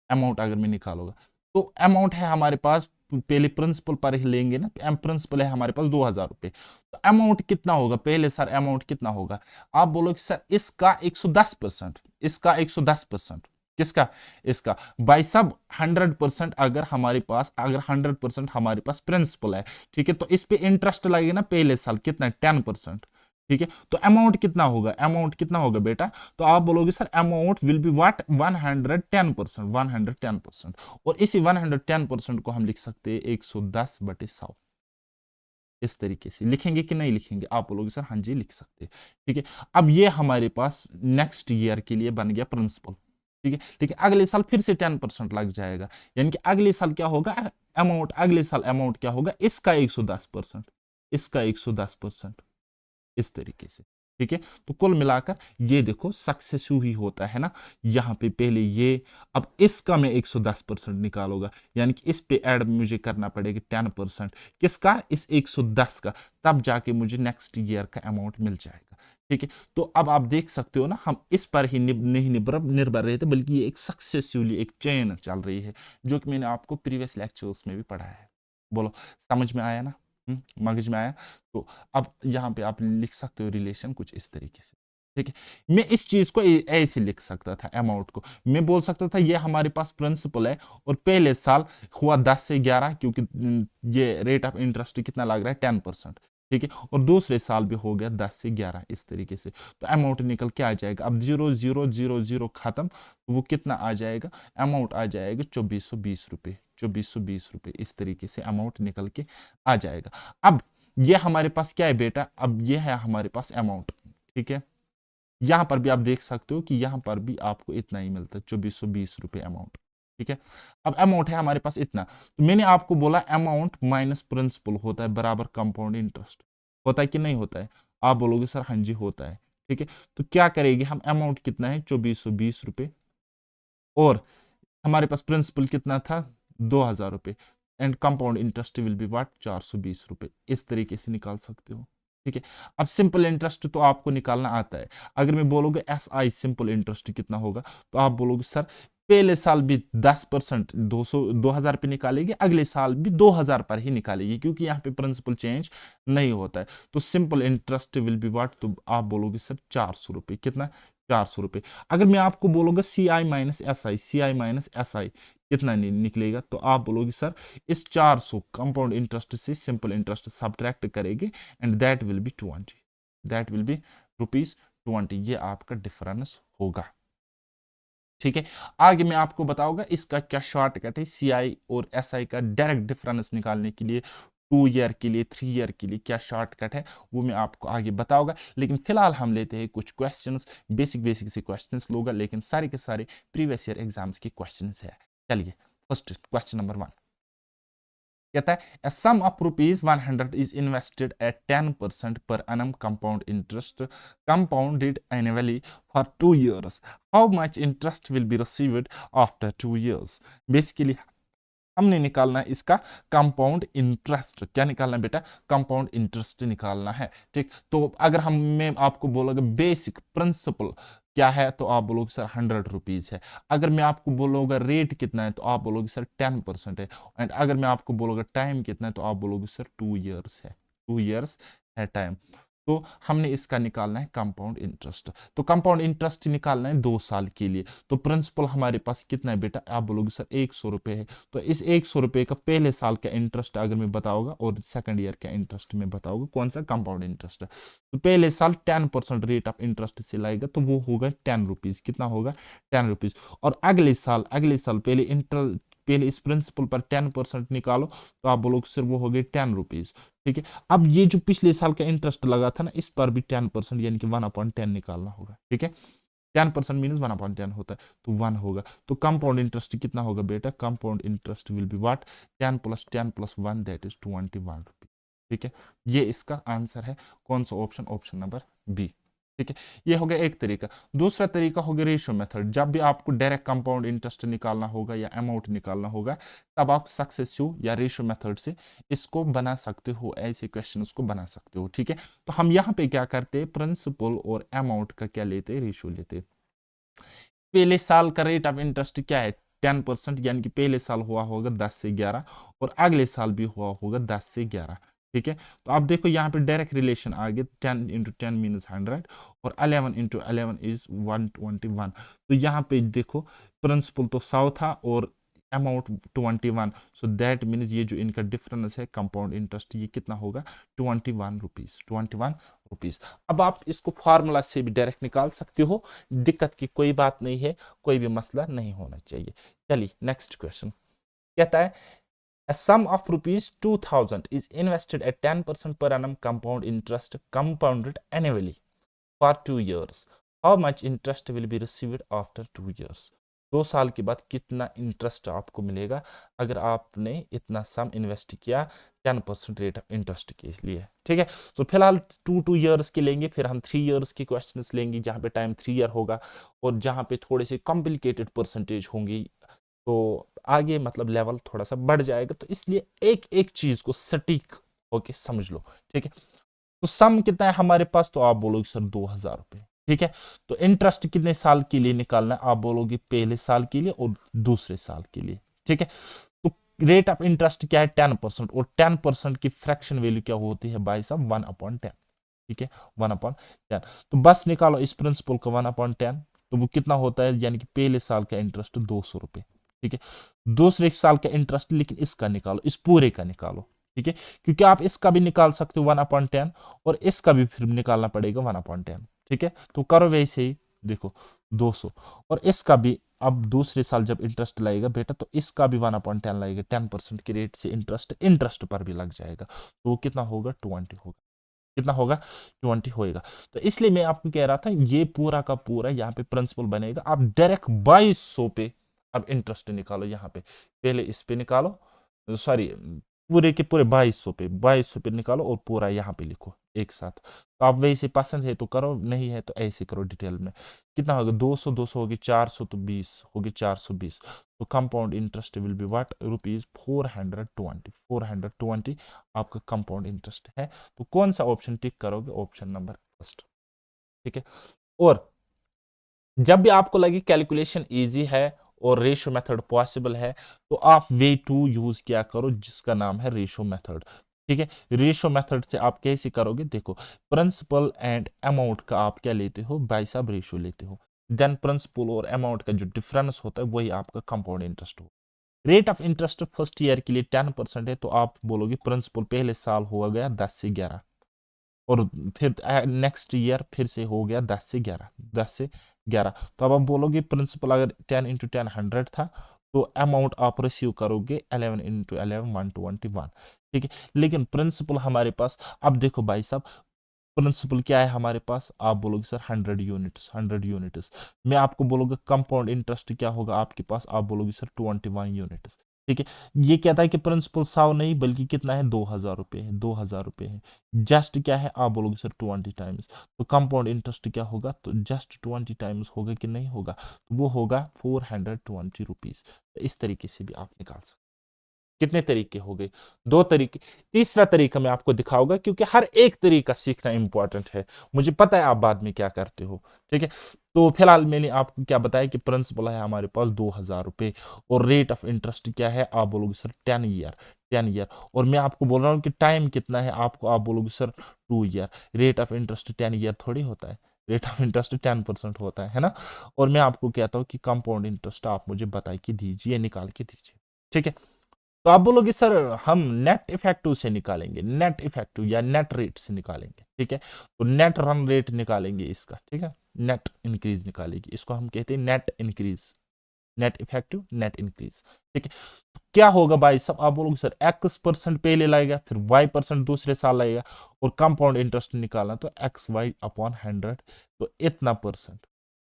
अमाउंट अगर मैं निकालूंगा तो अमाउंट है हमारे पास, पहले प्रिंसिपल पर ही लेंगे ना, प्रिंसिपल है हमारे पास 2000 रुपए, तो अमाउंट कितना होगा पहले सर, अमाउंट कितना होगा? आप बोलोगे सर इसका 110%, इसका 110%, किसका? इसका। बाई सब 100% अगर हमारे पास, अगर 100% हमारे पास प्रिंसिपल है, ठीक है, तो इस पे इंटरेस्ट लगेगा ना पहले साल कितना, 10%, ठीक है, तो अमाउंट कितना होगा, अमाउंट कितना होगा बेटा? तो आप बोलोगे sir amount will be what, 110%, 110%, और इसी 110% को हम लिख सकते हैं 110/100। इस तरीके से लिखेंगे कि नहीं लिखेंगे? आप बोलोगे सर हाँ जी लिख सकते हैं, ठीक है। अब ये हमारे पास नेक्स्ट ईयर के लिए बन गया प्रिंसिपल, ठीक है, ठीक है। अगले साल फिर से 10% लग जाएगा, यानी कि अगले साल क्या होगा अमाउंट, अगले साल अमाउंट क्या होगा, इसका 110%, इसका 110%, इस तरीके से, ठीक है। तो कुल मिलाकर ये देखो सक्सेसिव ही होता है ना, यहां पे पहले ये, अब इसका मैं 110% निकालूंगा, यानी कि इस पे ऐड मुझे करना पड़ेगा 10%, किसका, इस 110 का, तब जाके मुझे नेक्स्ट ईयर का अमाउंट मिल जाएगा, ठीक है। तो अब आप देख सकते हो ना, हम इस पर ही नहीं निर्भर रहे थे, बल्कि ये एक सक्सेसिवली एक चेन चल रही है, जो कि मैंने आपको प्रीवियस लेक्चर्स में भी पढ़ाया है। बोलो समझ में आया ना? मगज में आया? तो अब यहाँ पे आप लिख सकते हो रिलेशन कुछ इस तरीके से, ठीक है। मैं इस चीज को ऐसे लिख सकता था, अमाउंट को मैं बोल सकता था ये हमारे पास प्रिंसिपल है, और पहले साल हुआ 10 से 11, क्योंकि ये रेट ऑफ इंटरेस्ट कितना लग रहा है 10%, ठीक है, और दूसरे साल भी हो गया 10 से 11, इस तरीके से। तो अमाउंट निकल के आ जाएगा, अब 0,000 खत्म, तो वो कितना आ जाएगा, अमाउंट आ जाएगा 2420 रुपए, 2420 रुपए, इस तरीके से अमाउंट निकल के आ जाएगा। अब ये हमारे पास क्या है बेटा, अब ये है हमारे पास अमाउंट, ठीक है। यहां पर भी आप देख सकते हो कि यहां पर भी आपको इतना ही मिलता है, 2420 रुपए अमाउंट, ठीक है। अब अमाउंट है हमारे पास इतना, तो मैंने आपको बोला अमाउंट माइनस प्रिंसिपल होता है बराबर कंपाउंड इंटरेस्ट, होता है कि नहीं होता है? आप बोलोगे सर हाँ जी होता है, ठीक है। तो क्या करेंगे हम, अमाउंट कितना है 2420 रुपए, और हमारे पास प्रिंसिपल कितना था 2000 रुपए, and compound interest will be what 420 रुपए, इस तरीके से निकाल सकते हो, ठीक है। अब सिंपल इंटरेस्ट तो आपको निकालना आता है, अगर मैं बोलोगे एस आई सिंपल इंटरेस्ट कितना होगा, तो आप बोलोगे सर पहले साल भी 10%, 2000 पे निकालेगी, अगले साल भी 2000 पर ही निकालेगी, क्योंकि यहाँ पे प्रिंसिपल चेंज नहीं होता है। तो सिंपल इंटरेस्ट विल बी वाट, तो आप बोलोगे सर 400 रुपए, कितना, 400 रुपए। अगर मैं आपको बोलूंगा C I minus S I, C I minus S I कितना निकलेगा, तो आप बोलोगे सर इस 400 कंपाउंड इंटरेस्ट से सिंपल इंटरेस्ट सब्ट्रैक्ट करेंगे, and that will be 20, that will be ₹20, ये आपका डिफरेंस होगा, ठीक है। आगे मैं आपको बताऊंगा इसका क्या शॉर्टकट है, सीआई और एसआई का डायरेक्ट डिफरेंस निकालने के लिए, 2 ईयर के लिए, 3 ईयर के लिए क्या शॉर्टकट है, वो मैं आपको आगे बताऊंगा। लेकिन फिलहाल हम लेते हैं कुछ क्वेश्चंस, बेसिक बेसिक से क्वेश्चंस लोगा, लेकिन सारे के सारे प्रीवियस ईयर एग्जाम्स के क्वेश्चंस है। चलिए फर्स्ट क्वेश्चन नंबर 1 कहता है a sum of rupees 100 is invested at 10% per annum compound interest compounded annually for 2 years. How much interest will be received after 2 years? Basically हमने निकालना है इसका compound interest. क्या निकालना है बेटा? कंपाउंड इंटरेस्ट निकालना है, ठीक। तो अगर हम, मैं आपको बोलूंगा बेसिक प्रिंसिपल क्या है, तो आप बोलोगे सर 100 रुपीज है। अगर मैं आपको बोलूंगा रेट कितना है, तो आप बोलोगे सर 10% है। एंड अगर मैं आपको बोलूंगा टाइम कितना है, तो आप बोलोगे सर 2 ईयर्स है, 2 ईयर्स है टाइम। तो हमने इसका निकालना है कंपाउंड इंटरेस्ट। तो कंपाउंड इंटरेस्ट निकालना है 2 साल के लिए। तो प्रिंसिपल हमारे पास कितना है बेटा? आप बोलोगे सर 100 रुपए है। तो इस 100 रुपए का पहले साल का इंटरेस्ट अगर मैं बताऊंगा, और सेकंड ईयर का इंटरेस्ट में बताऊंगा कौन सा कंपाउंड इंटरेस्ट है। तो पहले साल 10% रेट ऑफ इंटरेस्ट से लाएगा, तो वो होगा 10 रुपीज। कितना होगा? 10 रुपीज। और अगले साल पहले इस प्रिंसिपल पर 10% निकालो, तो आप बोलोगे सर वो हो गए 10 रुपीज, ठीक है। अब ये जो पिछले साल का इंटरेस्ट लगा था ना, इस पर भी 10% यानी कि 1/10 निकालना होगा, ठीक है। 10% मीन 1/10 होता है, तो 1 होगा। तो कंपाउंड इंटरेस्ट कितना होगा बेटा? Compound interest will be what? 10 + 10 + 1 that is 21 rupees, ठीक है। ये इसका आंसर है। कौन सा ऑप्शन? Option number B. ठीक है, ये हो गया एक तरीका। दूसरा तरीका हो गया रेशियो मेथड। जब भी आपको डायरेक्ट कंपाउंड इंटरेस्ट निकालना होगा या अमाउंट निकालना होगा, तब आप सक्सेसिव या रेशियो मेथड से इसको बना सकते हो, ऐसे क्वेश्चंस को बना सकते हो। ठीक है, तो हम यहाँ पे क्या करते हैं, प्रिंसिपल और अमाउंट का क्या लेते हैं, रेशियो लेते हैं। पहले साल का रेट ऑफ इंटरेस्ट क्या है, 10%, यानी कि पहले साल हुआ होगा 10 से 11 और अगले साल भी हुआ होगा 10 से 11। ठीक है, तो आप देखो यहाँ पे डायरेक्ट रिलेशन आ गया, 10 इंटू 10 मीन्स 100 और 11 इंटू 11 इज 121। तो यहाँ पे देखो प्रिंसिपल तो 100 था और अमाउंट 21, सो दैट मीन्स ये जो इनका डिफरेंस है कंपाउंड इंटरेस्ट, ये कितना होगा, 21 रुपीज, 21 रुपीज। अब आप इसको फार्मूला से भी डायरेक्ट निकाल सकते हो, दिक्कत की कोई बात नहीं है, कोई भी मसला नहीं होना चाहिए। चलिए नेक्स्ट क्वेश्चन कहता है, a sum of rupees 2000 is invested at 10% per annum compound interest compounded annually for 2 years. How much interest will be received after 2 years? 2 साल के बाद कितना इंटरेस्ट आपको मिलेगा अगर आपने इतना सम इन्वेस्ट किया 10% रेट ऑफ इंटरेस्ट के लिए। ठीक है, तो फिलहाल 2 ईयर्स के लेंगे, फिर हम 3 ईयर्स के क्वेश्चंस लेंगे जहां पे टाइम 3 ईयर होगा और जहां पे थोड़े से कॉम्प्लिकेटेड परसेंटेज होंगी, तो आगे मतलब लेवल थोड़ा सा बढ़ जाएगा। तो इसलिए एक एक चीज को सटीक होके समझ लो। ठीक है, तो सम कितना है हमारे पास, तो आप बोलोगे सर 2000 रुपए। ठीक है, तो इंटरेस्ट कितने साल के लिए निकालना है, आप बोलोगे पहले साल के लिए और दूसरे साल के लिए। ठीक है, तो रेट ऑफ इंटरेस्ट क्या है, 10%, और 10% की फ्रैक्शन वैल्यू क्या होती है भाई साहब, 1/10। ठीक है, 1/10। तो बस निकालो इस प्रिंसिपल का 1/10, तो वो कितना होता है, यानी कि पहले साल का इंटरेस्ट 200 रुपए। ठीक है, दूसरे साल का इंटरेस्ट, लेकिन इसका निकालो, इस पूरे का निकालो। ठीक है, क्योंकि आप इसका भी निकाल सकते हो 1/10 और इसका भी फिर निकालना पड़ेगा 1/10। ठीक है, तो करो वैसे ही, देखो 200 और इसका भी, अब दूसरे साल जब इंटरेस्ट लगेगा बेटा, तो इसका भी 1/10 लगेगा, 10% के रेट से इंटरेस्ट पर भी लग जाएगा, तो वो कितना होगा, 20 होगा। कितना होगा, 20 होएगा। तो इसलिए मैं आपको कह रहा था ये पूरा का पूरा यहाँ पे प्रिंसिपल बनेगा। आप डायरेक्ट 2200 पे अब इंटरेस्ट निकालो, यहाँ पे पहले इस पे निकालो, सॉरी पूरे के पूरे 2200 पे निकालो और पूरा यहाँ पे लिखो एक साथ। तो आप वैसे पसंद है तो करो, नहीं है तो ऐसे करो डिटेल में। कितना होगा, 200 200 होगी 400, तो 20 होगी 420। तो compound interest will be what, rupees 420 आपका कंपाउंड इंटरेस्ट है। तो कौन सा ऑप्शन टिक करोगे, ऑप्शन नंबर फर्स्ट। ठीक है, और जब भी आपको लगे कैलकुलेशन इजी है और रेशियो मेथड पॉसिबल है, तो आप वे टू यूज किया करो जिसका नाम है रेशियो मेथड। ठीक है, रेशियो मेथड से आप कैसे करोगे, देखो प्रिंसिपल एंड अमाउंट का आप क्या लेते हो, बाई सब रेशियो लेते हो, देन प्रिंसिपल और अमाउंट का जो डिफरेंस होता है वही आपका कंपाउंड इंटरेस्ट हो। Rate of interest first year के लिए 10% है, तो आप बोलोगे प्रिंसिपल पहले साल हुआ गया 10 से 11 और फिर नेक्स्ट ईयर फिर से हो गया 10 से 11, 10 से 11। तो अब आप बोलोगे प्रिंसिपल अगर 10 इंटू 10 100 था, तो अमाउंट आप रिसीव करोगे 11 इंटू 11 121। ठीक है, लेकिन प्रिंसिपल हमारे पास, अब देखो भाई साहब प्रिंसिपल क्या है हमारे पास, आप बोलोगे सर 100 यूनिट्स। मैं आपको बोलोगे कंपाउंड इंटरेस्ट क्या होगा आपके पास, आप बोलोगे सर 21 यूनिट्स। ठीक है, ये कहता है कि प्रिंसिपल 100 नहीं बल्कि कितना है, 2000 रुपए है, 2000 रुपए है। जस्ट क्या है, आप बोलोगे सर 20 टाइम्स। तो कंपाउंड इंटरेस्ट क्या होगा, तो जस्ट 20 टाइम्स होगा कि नहीं होगा, तो वो होगा 420 रुपीज। इस तरीके से भी आप निकाल सकते। कितने तरीके हो गए, 2 तरीके। तीसरा तरीका मैं आपको दिखाऊंगा, क्योंकि हर एक तरीका सीखना इंपॉर्टेंट है। मुझे पता है आप बाद में क्या करते हो। ठीक है, तो फिलहाल मैंने आपको क्या बताया कि प्रिंसिपल है हमारे पास 2000 रुपए और रेट ऑफ इंटरेस्ट क्या है, आप बोलोगे सर 10 ईयर। और मैं आपको बोल रहा हूँ कि टाइम कितना है आपको, आप बोलोगे sir 2 year. Rate of interest 10 year थोड़ी होता है, रेट ऑफ इंटरेस्ट 10% होता है ना। और मैं आपको कहता हूँ कि कंपाउंड इंटरेस्ट आप मुझे बता के दीजिए, निकाल के दीजिए। ठीक है, तो आप बोलोगे सर हम नेट इफेक्टिव से निकालेंगे, नेट इफेक्टिव या नेट रेट से निकालेंगे। ठीक है, तो नेट रन रेट निकालेंगे इसका। ठीक है, नेट इंक्रीज निकालेगी, इसको हम कहते हैं net increase, net effective net increase. ठीक है, तो क्या होगा भाई सब, आप बोलोगे सर x% पहले लगेगा, फिर y% दूसरे साल लगेगा, और कंपाउंड इंटरेस्ट निकालना तो XY/100, तो इतना परसेंट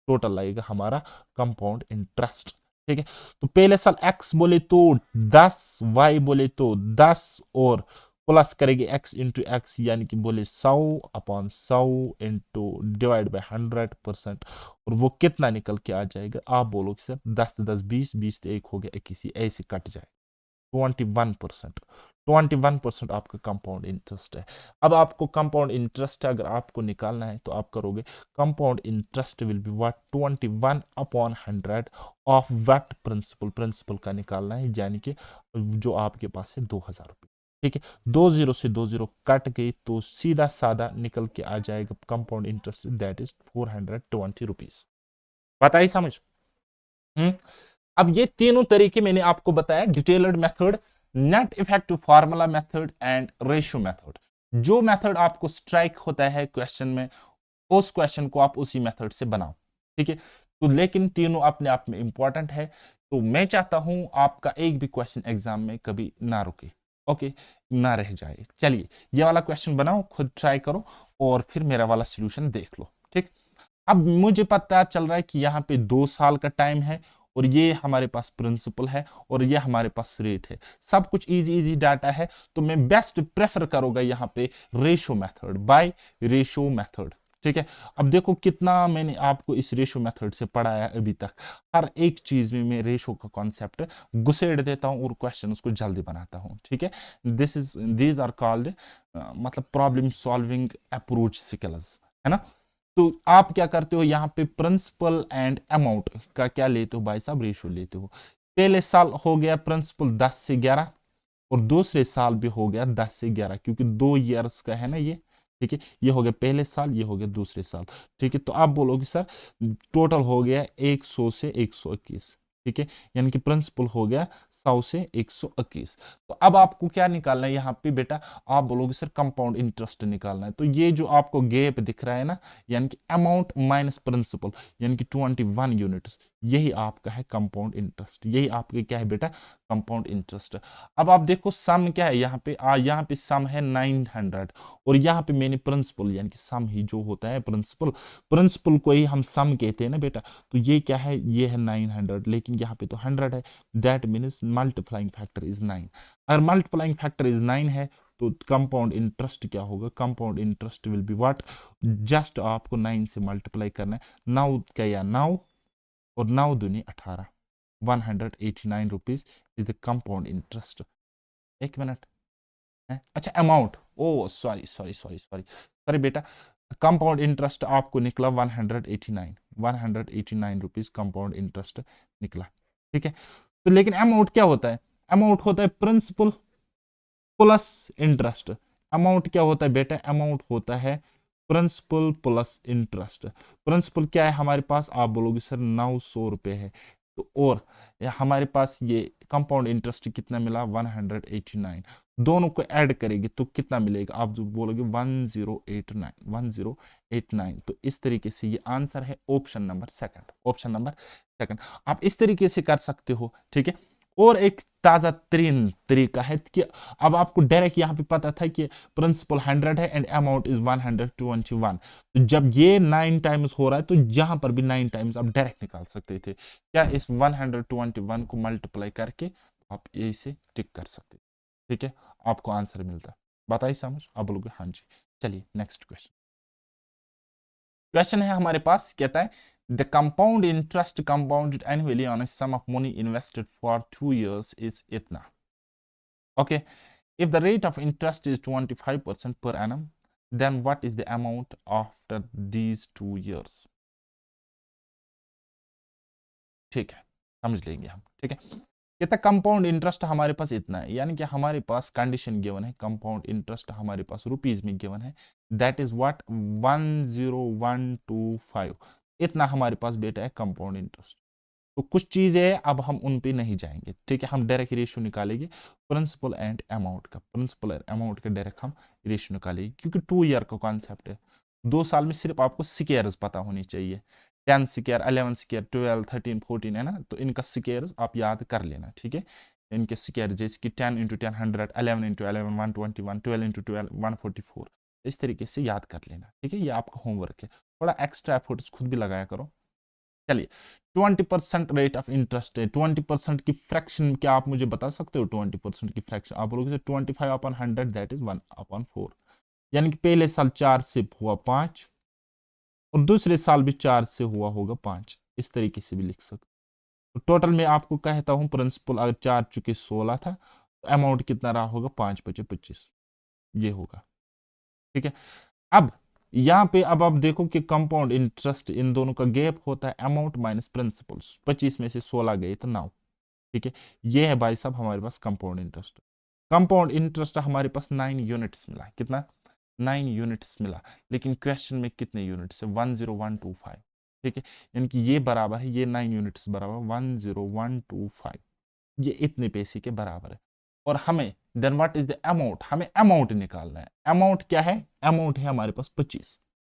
टोटल लगेगा हमारा कंपाउंड इंटरेस्ट। ठीक है, तो पहले साल x बोले तो 10, y बोले तो 10 और प्लस करेंगे x इंटू एक्स, यानी कि बोले 100/100 इंटू डिवाइड बाई 100%, और वो कितना निकल के आ जाएगा? आप बोलोगे सर 10 10 20 20 तो एक हो गया 21, ऐसे कट जाए। 21%, 21% आपका कंपाउंड इंटरेस्ट है। अब आपको कंपाउंड इंटरेस्ट अगर आपको निकालना है तो आप करोगे compound interest will be what 21/100 of what principal, principal का निकालना है, यानी कि जो आपके पास है 2000 रुपये। ठीक है, 20 से 20 कट गई तो सीधा साधा निकल के आ जाएगा compound interest, that is 420 rupees. पता ही समझ? अब ये तीनों तरीके मैंने आपको बताया, detailed method, net effective formula method and ratio method. जो मेथड आपको स्ट्राइक होता है क्वेश्चन में, उस क्वेश्चन को आप उसी मेथड से बनाओ। ठीक है, तो लेकिन तीनों अपने आप में इंपॉर्टेंट है, तो मैं चाहता हूं आपका एक भी क्वेश्चन एग्जाम में कभी ना रुके, ओके, ना रह जाए। चलिए ये वाला क्वेश्चन बनाओ, खुद ट्राई करो और फिर मेरा वाला सोल्यूशन देख लो। ठीक, अब मुझे पता चल रहा है कि यहाँ पे 2 साल का टाइम है, और ये हमारे पास प्रिंसिपल है, और ये हमारे पास रेट है, सब कुछ इजी इजी डाटा है, तो मैं बेस्ट प्रेफर करूंगा यहाँ पे ratio method, bye ratio method. ठीक है, अब देखो कितना मैंने आपको इस रेशो मेथड से पढ़ाया अभी तक, हर एक चीज में मैं रेशो का कॉन्सेप्ट घुसेड़ देता हूं और क्वेश्चन उसको जल्दी बनाता हूं। ठीक है, दीज आर कॉल्ड मतलब प्रॉब्लम सॉल्विंग अप्रोच स्किल्स, है ना। तो आप क्या करते हो यहाँ पे प्रिंसिपल एंड अमाउंट का क्या लेते हो भाई साहब? रेशियो लेते हो। पहले साल हो गया प्रिंसिपल 10 से 11, और दूसरे साल भी हो गया 10 से 11, क्योंकि 2 ईयर्स का है ना ये। ठीक है, ये हो गया पहले साल, ये हो गया दूसरे साल। ठीक है, तो आप बोलोगे सर टोटल हो गया 100 से 121। ठीक है, यानी कि प्रिंसिपल हो गया 100 से 121। तो अब आपको क्या निकालना है यहाँ पे बेटा? आप बोलोगे सर कंपाउंड इंटरेस्ट निकालना है। तो ये जो आपको गैप दिख रहा है ना, यानी कि अमाउंट माइनस प्रिंसिपल, यानी कि 21 यूनिट्स, यही आपका है कंपाउंड इंटरेस्ट, यही आपके क्या है बेटा? Compound interest. अब आप देखो सम क्या है यहाँ पे, यहाँ पे सम है 900, और यहाँ पे मैंने प्रिंसिपल, यानी कि सम ही जो होता है प्रिंसिपल, प्रिंसिपल को ही हम सम कहते हैं ना बेटा। तो ये क्या है? ये है 900, लेकिन यहाँ पे तो 100 है, that means multiplying factor is 9। अगर मल्टीप्लाइंग फैक्टर इज 9 है तो कंपाउंड इंटरेस्ट क्या होगा? Compound interest will be what? Just आपको 9 से मल्टीप्लाई करना है, 9 क्या या 9, और 9 दूनी 18, 189 rupees is the compound interest. एक मिनट है, अच्छा amount, oh sorry sorry sorry sorry sorry बेटा, कंपाउंड इंटरेस्ट आपको निकला 189 रुपीज कंपाउंड इंटरेस्ट निकला। ठीक है, तो लेकिन अमाउंट क्या होता है? अमाउंट होता है प्रिंसिपल प्लस इंटरेस्ट। अमाउंट क्या होता है बेटा? अमाउंट होता है प्रिंसिपल प्लस इंटरेस्ट। प्रिंसिपल क्या है हमारे पास? आप बोलोगे सर 900 रुपए है, तो और हमारे पास ये कंपाउंड इंटरेस्ट कितना मिला? 189, दोनों को ऐड करेंगे तो कितना मिलेगा? आप जो बोलोगे 1089, 1089। तो इस तरीके से ये आंसर है option number second, option number second. आप इस तरीके से कर सकते हो। ठीक है, और एक ताजा तरीन तरीका है कि अब आपको डायरेक्ट यहाँ पे पता था कि प्रिंसिपल 100 है एंड अमाउंट इज 121, तो जब ये 9 टाइम्स हो रहा है तो यहां पर भी 9 टाइम्स आप डायरेक्ट निकाल सकते थे। क्या इस 121 को मल्टीप्लाई करके आप इसे टिक कर सकते? ठीक है, आपको आंसर मिलता है। बताइए समझ? आप बोलोगे हाँ जी। चलिए नेक्स्ट क्वेश्चन। क्वेश्चन है हमारे पास, कहता है the compound interest compounded annually on a sum of money invested for 2 years is itna. Okay, if the rate of interest is 25% per annum, then what is the amount after these 2 years? ठीक है, समझ लेंगे हम। ठीक है, कहता compound interest हमारे पास इतना है, यानी कि हमारे पास कंडीशन गिवन है, कंपाउंड इंटरेस्ट हमारे पास रुपीज में गिवन है, दैट इज व्हाट 10125, इतना हमारे पास बेटा है कंपाउंड इंटरेस्ट। तो कुछ चीजें अब हम उन पे नहीं जाएंगे। ठीक है, हम डायरेक्ट रेशियो निकालेंगे प्रिंसिपल एंड अमाउंट का, प्रिंसिपल एंड अमाउंट का डायरेक्ट हम रेशियो निकालेंगे, क्योंकि 2 ईयर का कॉन्सेप्ट है। 2 साल में सिर्फ आपको स्क्वायर्स पता होनी चाहिए, 10 स्क्वायर, 11 स्क्वायर, 12, 13, 14 है ना, तो इनका स्क्वायर्स आप याद कर लेना। ठीक है, इनके स्क्वायर जैसे कि 10 इंटू 10 100, 11 इंटू 11 121, 12 इंटू 12 144, इस तरीके से याद कर लेना। ठीक है, ये आपका होमवर्क है, थोड़ा एक्स्ट्रा एफर्ट्स खुद भी लगाया करो। चलिए 20% रेट ऑफ इंटरेस्ट है, 20% की फ्रैक्शन क्या आप मुझे बता सकते हो? 20% की फ्रैक्शन आप बोलोगे 25/100 दैट इज 1/4, यानी कि पहले साल 4 से हुआ 5 और दूसरे साल भी 4 से हुआ होगा 5, इस तरीके से भी लिख सकते। तो टोटल में आपको कहता हूं प्रिंसिपल अगर 4 चुके 16 था तो अमाउंट कितना रहा होगा? 5 बचे 25, ये होगा। ठीक है, अब यहां पे अब आप देखो कि कंपाउंड इंटरेस्ट इन दोनों का गैप होता है अमाउंट माइनस प्रिंसिपल, 25 में से 16 गए तो 9। ठीक है, ये है भाई साहब हमारे पास कंपाउंड इंटरेस्ट। कंपाउंड इंटरेस्ट हमारे पास 9 यूनिट्स मिला, कितना? 9 यूनिट्स मिला, लेकिन क्वेश्चन में कितने यूनिट्स है? 10125। ठीक है, यानी कि ये बराबर है, ये 9 यूनिट्स बराबर 10125, ये इतने पैसे के बराबर है। और हमें then what is the amount, हमें अमाउंट निकालना है। अमाउंट क्या है? अमाउंट है हमारे पास 25।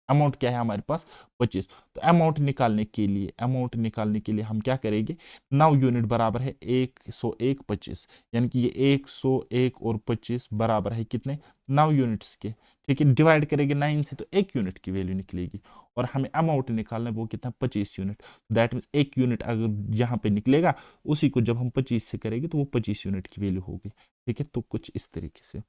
अमाउंट क्या है हमारे पास? 25। तो अमाउंट निकालने के लिए, अमाउंट निकालने के लिए हम क्या करेंगे? 9 यूनिट बराबर है 101 25, यानी कि ये 101 और 25 बराबर है कितने? 9 यूनिट्स के। ठीक है, डिवाइड करेंगे 9 से तो 1 यूनिट की वैल्यू निकलेगी, और हमें अमाउंट निकालना है वो कितना? 25 यूनिट। दैट मीन्स 1 यूनिट अगर यहाँ पे निकलेगा, उसी को जब हम 25 से करेंगे तो वो 25 यूनिट की वैल्यू होगी। ठीक है, तो कुछ इस तरीके से।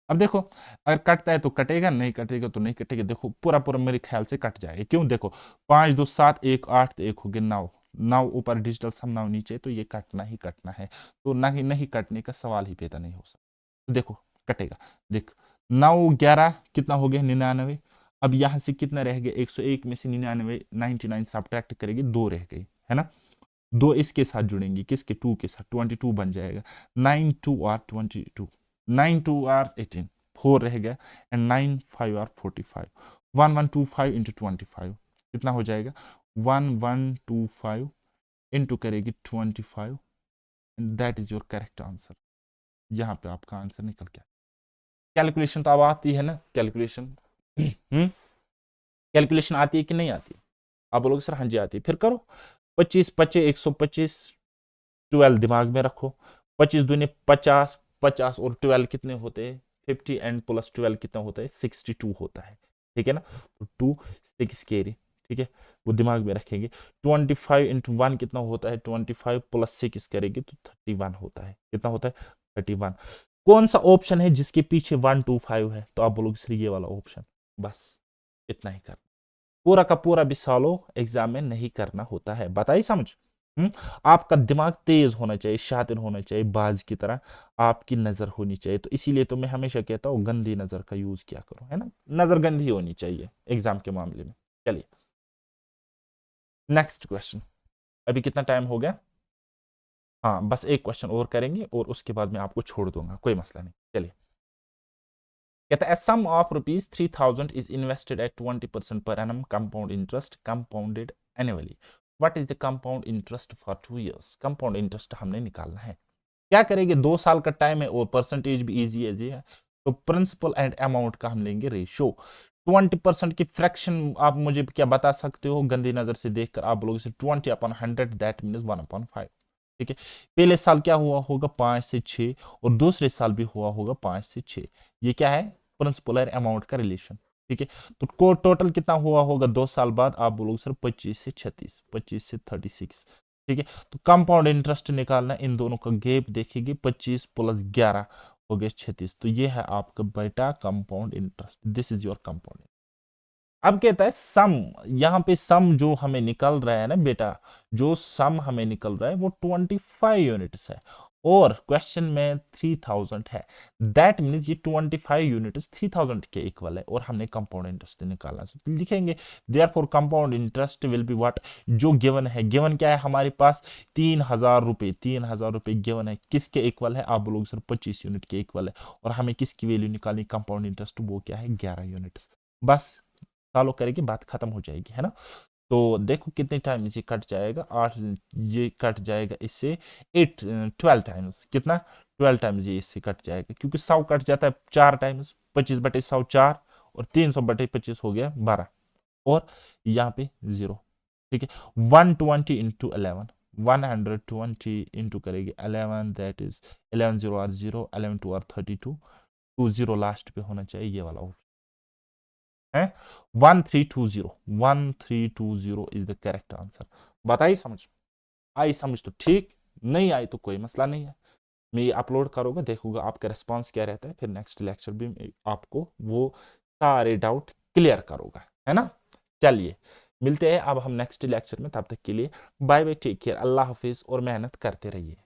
अब देखो, अगर कटता है तो कटेगा, नहीं कटेगा तो नहीं कटेगा। देखो पूरा पूरा मेरे ख्याल से कट जाएगा। क्यों? देखो 5 2 7 1 8 तो 1 हो गया 9, 9 ऊपर डिजिटल सम 9 नीचे, तो ये कटना ही कटना है। तो नहीं कटने का सवाल ही पैदा नहीं हो सकता। तो देखो कटेगा, देख 9 11 कितना हो गया? 99। अब यहां से कितना रह गया? 101 में से 99 सब्ट्रैक्ट करेंगे, 2 रह गई, है ना? 2 इसके साथ जुड़ेंगे, किसके? 2 के साथ, 22 बन जाएगा। 9 2 आर 22, 9 2 आर 18, 4 रह गया, एंड 9 5 आर 45। 1125 इंटू 25 कितना हो जाएगा? 1125 इंटू करेगी 25, and that is your correct answer. यहां पे आपका आंसर निकल गया। कैलकुलेशन तो अब आती है ना? कैलकुलेशन कैलकुलेशन आती है कि नहीं आती? आप बोलोगे सर हाँ जी आती है, फिर करो। 25 25 125, 12 दिमाग में रखो। 25 दूनी 50, 50 और 12 कितने होते हैं? 50, एंड प्लस 12 कितना होता है? 62 होता है। ठीक है ना? तो 2 6 कैरी, ठीक है, वो दिमाग में रखेंगे। 25 इंटू 1 कितना होता है? 25 प्लस 6 करेंगे तो 31 होता है। कितना होता है? 31। कौन सा ऑप्शन है जिसके पीछे 125 है? तो आप बोलोगे सर ये वाला ऑप्शन। बस इतना ही करना, पूरा का पूरा भी सॉल्व एग्जाम में नहीं करना होता है। बताइए समझ? आपका दिमाग तेज होना चाहिए, शातिर होना चाहिए, बाज की तरह आपकी नजर होनी चाहिए। तो इसीलिए तो मैं हमेशा कहता हूँ गंदी नजर का यूज किया करो, है ना? नजर गंदी होनी चाहिए एग्जाम के मामले में। चलिए नेक्स्ट क्वेश्चन। अभी कितना टाइम हो गया? हाँ, बस एक क्वेश्चन और करेंगे और उसके बाद मैं आपको छोड़ दूंगा, कोई मसला नहीं। चलिए, कहता है sum of rupees 3000 is invested at 20% per annum compound interest compounded annually. What is the compound interest for 2 years? Compound interest हमने निकालना है। क्या करेंगे? 2 साल का टाइम है और परसेंटेज भी इजी है जी है। तो प्रिंसिपल एंड अमाउंट का हम लेंगे रेशियो। 20% की फ्रैक्शन आप मुझे क्या बता सकते हो गंदी नजर से देखकर? आप बोलोगे 20/100 दैट मीन्स 1/5। ठीक है, पहले साल क्या हुआ होगा? 5 से 6, और दूसरे साल भी हुआ होगा 5 से 6। ये क्या है? प्रिंसिपल और अमाउंट का रिलेशन। ठीक है, तो टोटल कितना हुआ होगा 2 साल बाद? आप बोलोगे सर 25 से 36, 25 से 36। ठीक है, तो कंपाउंड इंटरेस्ट निकालना, इन दोनों का गैप देखेंगे, 25 प्लस 11 हो गए 36। तो ये है आपका बेटा compound interest, this is your compound. अब कहता है सम, यहां पे सम जो हमें निकल रहा है ना बेटा, जो सम हमें निकल रहा है वो 25 यूनिट्स है, और क्वेश्चन में 3000 है। दैट मीन्स ये 25 यूनिट्स 3000 के इक्वल है, और हमने कंपाउंड इंटरेस्ट निकालना है। तो लिखेंगे therefore compound interest will be what? जो गिवन है, गिवन क्या है हमारे पास? 3000 रुपए, 3000 रुपए गिवन है। किसके इक्वल है? आप बोलोगे सर 25 यूनिट के इक्वल है, और हमें किसकी वैल्यू निकालनी? कंपाउंड इंटरेस्ट, वो क्या है? 11 यूनिट्स। बस फॉलो करेगी, बात खत्म हो जाएगी, है ना? तो देखो कितने टाइम इसे कट जाएगा? 8, ये कट जाएगा इससे 12 टाइम्स। कितना? 12 टाइम्स ये इससे कट जाएगा, क्योंकि 100 कट जाता है 4 टाइम्स। 25/100 4, और 300/25 हो गया 12, और यहाँ पे 0। ठीक है, 120 इंटू 11, 120 इंटू करेगी 11, that is 11 0 R 0, 11 2 R 32, 20 last पे होना चाहिए, ये वाला है 1320, 1320 इज द करेक्ट आंसर। बात आई समझ? आई समझ तो ठीक, नहीं आई तो कोई मसला नहीं है, मैं ये अपलोड करूँगा, देखूंगा आपका रिस्पॉन्स क्या रहता है, फिर नेक्स्ट लेक्चर भी मैं आपको वो सारे डाउट क्लियर करूंगा, है ना। चलिए मिलते हैं अब हम नेक्स्ट लेक्चर में, तब तक के लिए बाय बाय, टेक केयर, अल्लाह हाफिज और मेहनत करते रहिए।